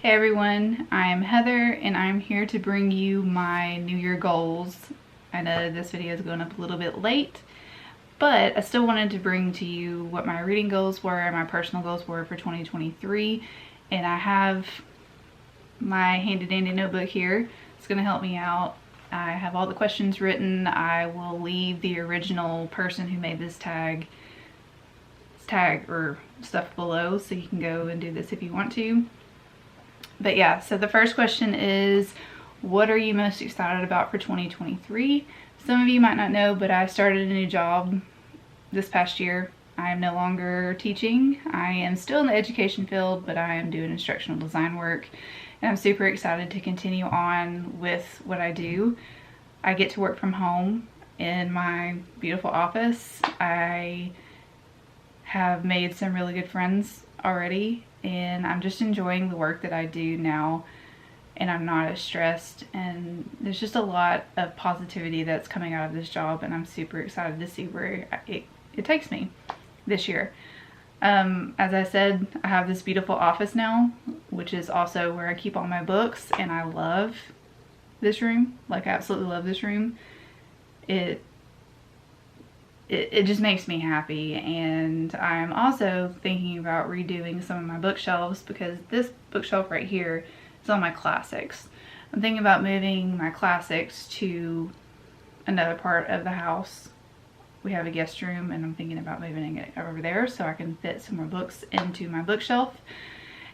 Hey everyone, I am Heather and I'm here to bring you my New Year goals. I know this video is going up a little bit late, but I still wanted to bring to you what my reading goals were and my personal goals were for 2023. And I have my handy dandy notebook here. It's going to help me out. I have all the questions written. I will leave the original person who made this tag or stuff below so you can go and do this if you want to. But yeah, so the first question is, what are you most excited about for 2023? Some of you might not know, but I started a new job this past year. I am no longer teaching. I am still in the education field, but I am doing instructional design work. And I'm super excited to continue on with what I do. I get to work from home in my beautiful office. I have made some really good friends already, and I'm just enjoying the work that I do now, and I'm not as stressed, and there's just a lot of positivity that's coming out of this job, and I'm super excited to see where it takes me this year. As I said, I have this beautiful office now, which is also where I keep all my books, and I love this room. Like, I absolutely love this room. It just makes me happy, and I'm also thinking about redoing some of my bookshelves because this bookshelf right here is all my classics. I'm thinking about moving my classics to another part of the house. We have a guest room, and I'm thinking about moving it over there so I can fit some more books into my bookshelf.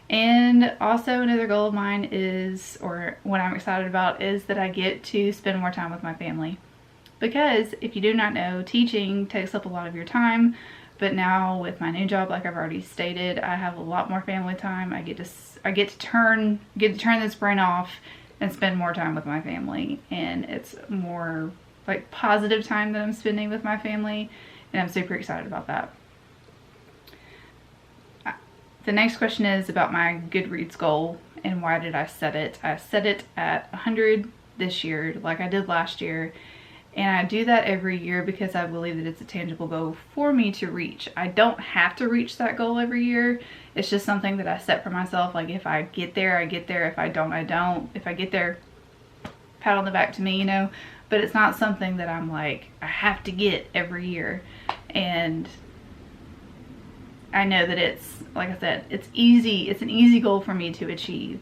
And also another goal of mine is, or what I'm excited about, is that I get to spend more time with my family. Because if you do not know, teaching takes up a lot of your time, but now with my new job, like I've already stated, I have a lot more family time. I get to turn this brain off and spend more time with my family, and it's more like positive time that I'm spending with my family, and I'm super excited about that. The next question is about my Goodreads goal and why did I set it? I set it at 100 this year, like I did last year. And I do that every year because I believe that it's a tangible goal for me to reach. I don't have to reach that goal every year. It's just something that I set for myself. Like, if I get there, I get there. If I don't, I don't. If I get there, pat on the back to me, you know. But it's not something that I'm like, I have to get every year. And I know that it's, like I said, it's easy. It's an easy goal for me to achieve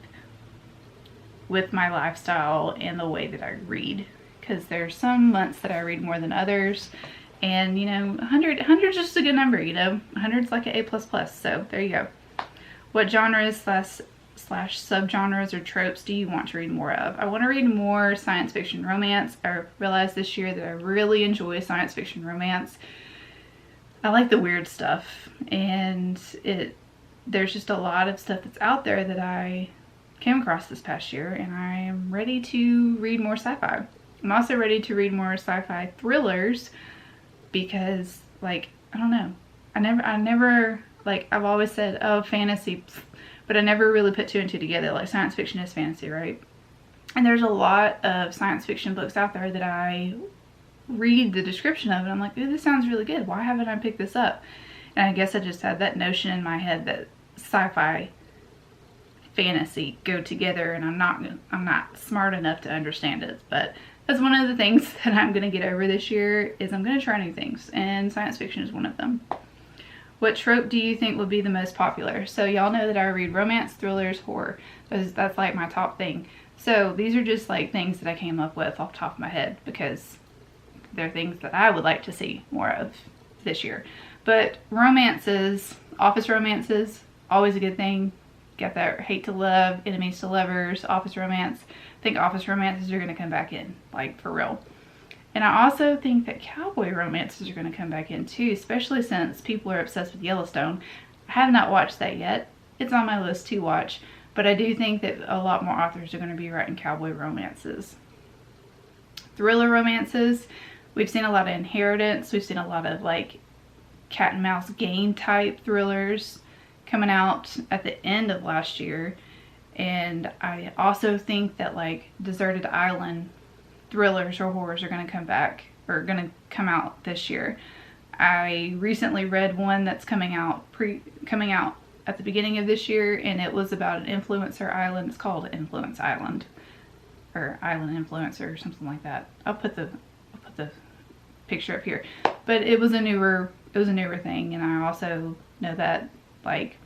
with my lifestyle and the way that I read. Because there's some months that I read more than others, and you know, 100 is just a good number, you know. 100's like an A++, so there you go. What genres slash subgenres or tropes do you want to read more of? I want to read more science fiction romance. I realized this year that I really enjoy science fiction romance. I like the weird stuff, and there's just a lot of stuff that's out there that I came across this past year, and I am ready to read more sci-fi. I'm also ready to read more sci-fi thrillers because, like, I don't know. I never, like, I've always said, oh, fantasy, but I never really put two and two together. Like, science fiction is fantasy, right? And there's a lot of science fiction books out there that I read the description of, and I'm like, ooh, this sounds really good. Why haven't I picked this up? And I guess I just had that notion in my head that sci-fi fantasy go together, and I'm not smart enough to understand it. But that's one of the things that I'm going to get over this year, is I'm going to try new things, and science fiction is one of them. What trope do you think would be the most popular? So y'all know that I read romance, thrillers, horror. That's like my top thing. So these are just like things that I came up with off the top of my head because they're things that I would like to see more of this year. But romances, office romances, always a good thing. Got that hate to love, enemies to lovers, office romance. I think office romances are going to come back in, like, for real. And I also think that cowboy romances are going to come back in too, especially since people are obsessed with Yellowstone. I have not watched that yet. It's on my list to watch, but I do think that a lot more authors are going to be writing cowboy romances. Thriller romances, we've seen a lot of Inheritance. We've seen a lot of, like, cat and mouse game type thrillers coming out at the end of last year. And I also think that, like, deserted island thrillers or horrors are going to come back, or going to come out this year. I recently read one that's coming out at the beginning of this year, and it was about an influencer island. It's called Influence Island, or Island Influencer, or something like that. I'll put the picture up here. But it was a newer thing, and I also know that like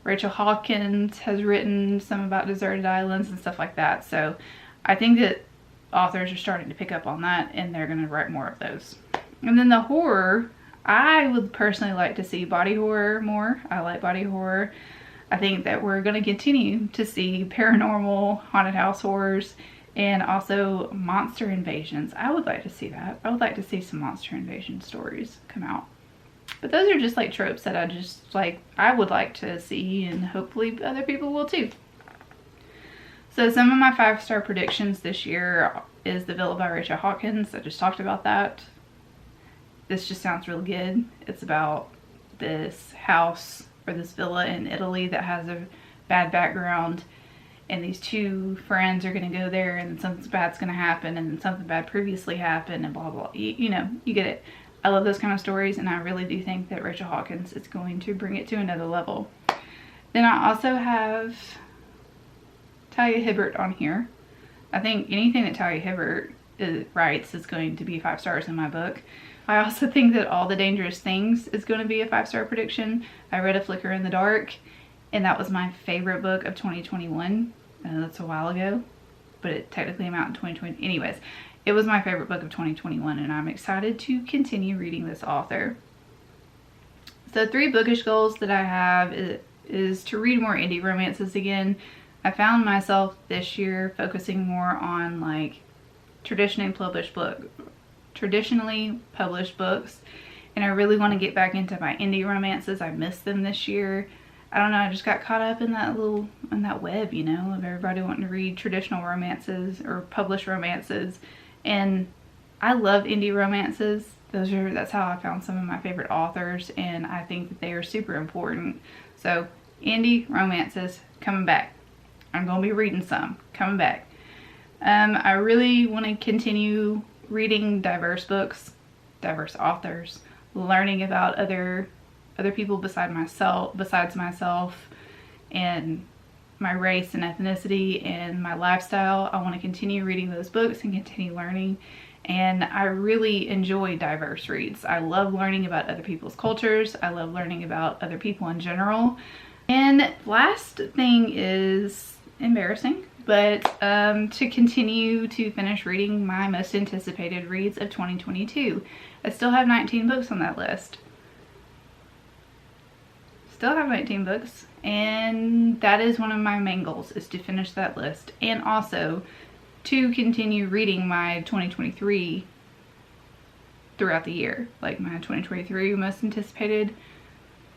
Rachel Hawkins has written some about deserted islands and stuff like that. So I think that authors are starting to pick up on that, and they're going to write more of those. And then the horror, I would personally like to see body horror more. I like body horror. I think that we're going to continue to see paranormal haunted house horrors and also monster invasions. I would like to see that. I would like to see some monster invasion stories come out. But those are just like tropes that I just like, I would like to see, and hopefully other people will too. So some of my 5-star predictions this year is The Villa by Rachel Hawkins. I just talked about that. This just sounds really good. It's about this house or this villa in Italy that has a bad background, and these two friends are going to go there, and then something bad's going to happen, and then something bad previously happened, and blah blah. You know, you get it. I love those kind of stories, and I really do think that Rachel Hawkins is going to bring it to another level. Then I also have Talia Hibbert on here. I think anything that Talia Hibbert writes is going to be 5 stars in my book. I also think that All the Dangerous Things is going to be a 5-star prediction. I read A Flicker in the Dark, and that was my favorite book of 2021. That's a while ago, but it technically came out in 2020. Anyways, it was my favorite book of 2021, and I'm excited to continue reading this author. So 3 bookish goals that I have is to read more indie romances again. I found myself this year focusing more on like traditionally published books, and I really want to get back into my indie romances. I missed them this year. I don't know, I just got caught up in that web, you know, of everybody wanting to read traditional romances or published romances. And I love indie romances. That's how I found some of my favorite authors, and I think that they are super important. So indie romances coming back. I'm going to be reading some coming back. I really want to continue reading diverse books, diverse authors, learning about other people besides myself, and my race and ethnicity and my lifestyle. I want to continue reading those books and continue learning, and I really enjoy diverse reads. I love learning about other people's cultures. I love learning about other people in general. And last thing is embarrassing, but to continue to finish reading my most anticipated reads of 2022. I still have 19 books on that list. Still have 19 books, and that is one of my main goals, is to finish that list, and also to continue reading my 2023 throughout the year, like my 2023 most anticipated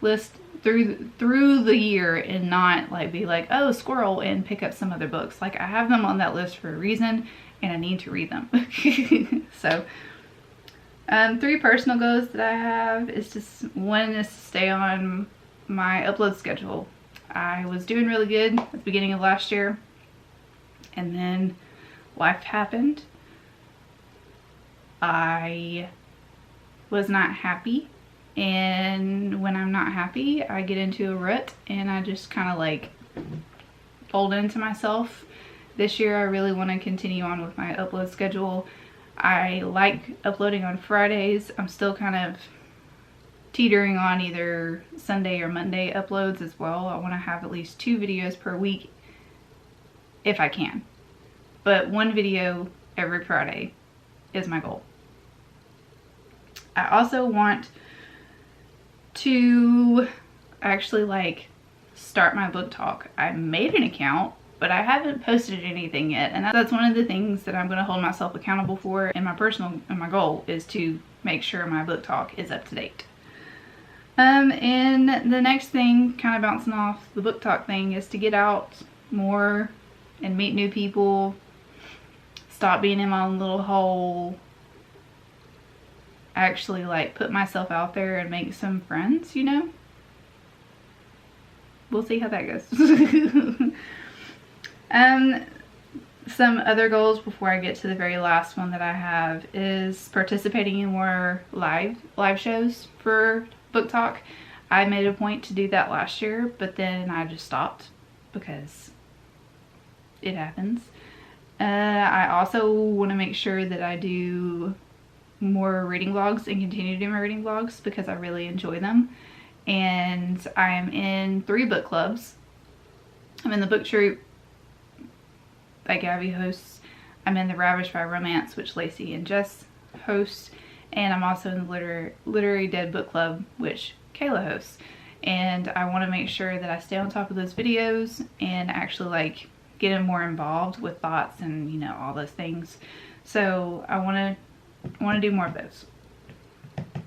list through the year, and not like be like, oh, squirrel and pick up some other books. Like, I have them on that list for a reason, and I need to read them. So 3 personal goals that I have is one is to stay on my upload schedule. I was doing really good at the beginning of last year, and then life happened. I was not happy, and when I'm not happy, I get into a rut, and I just kind of like fold into myself. This year I really want to continue on with my upload schedule. I like uploading on Fridays. I'm still kind of teetering on either Sunday or Monday uploads as well. I want to have at least 2 videos per week if I can, but 1 video every Friday is my goal. I also want to actually like start my book talk. I made an account, but I haven't posted anything yet, and that's one of the things that I'm going to hold myself accountable for, and my goal is to make sure my book talk is up to date. And the next thing, kind of bouncing off the book talk thing, is to get out more and meet new people, stop being in my own little hole, actually like put myself out there and make some friends, you know? We'll see how that goes. Some other goals before I get to the very last one that I have is participating in more live shows for book talk. I made a point to do that last year, but then I just stopped because it happens. I also want to make sure that I do more reading vlogs and continue to do my reading vlogs because I really enjoy them. And I am in 3 book clubs. I'm in the Booktuber that Gabby hosts. I'm in the Ravished by Romance, which Lacey and Jess host. And I'm also in the Literary Dead Book Club, which Kayla hosts. And I want to make sure that I stay on top of those videos and actually like get more involved with thoughts and, you know, all those things. So I want to do more of those.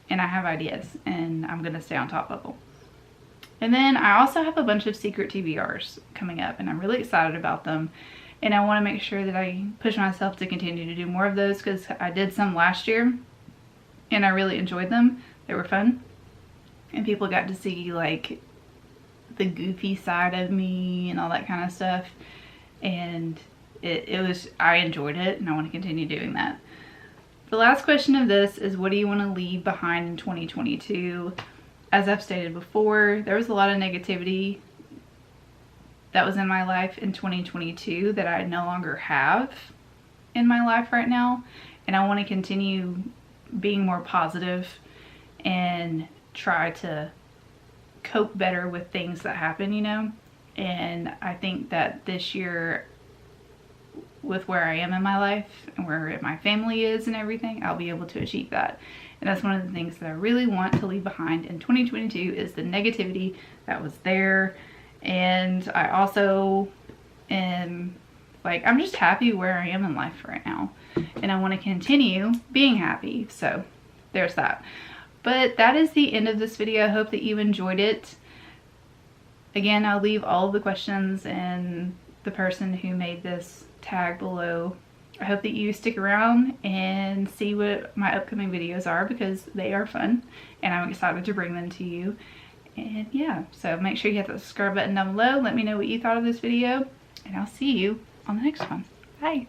And I have ideas and I'm going to stay on top of them. And then I also have a bunch of secret TBRs coming up and I'm really excited about them. And I want to make sure that I push myself to continue to do more of those because I did some last year and I really enjoyed them. They were fun. And people got to see like the goofy side of me and all that kind of stuff. And I enjoyed it and I want to continue doing that. The last question of this is, what do you want to leave behind in 2022? As I've stated before, there was a lot of negativity that was in my life in 2022 that I no longer have in my life right now. And I want to continue being more positive and try to cope better with things that happen, you know. And I think that this year, with where I am in my life and where my family is and everything, I'll be able to achieve that. And that's one of the things that I really want to leave behind in 2022 is the negativity that was there. And I also am like, I'm just happy where I am in life right now. And I want to continue being happy. So there's that. But that is the end of this video. I hope that you enjoyed it. Again, I'll leave all of the questions and the person who made this tag below. I hope that you stick around and see what my upcoming videos are because they are fun and I'm excited to bring them to you. And yeah, so make sure you hit the subscribe button down below. Let me know what you thought of this video and I'll see you on the next one. Bye.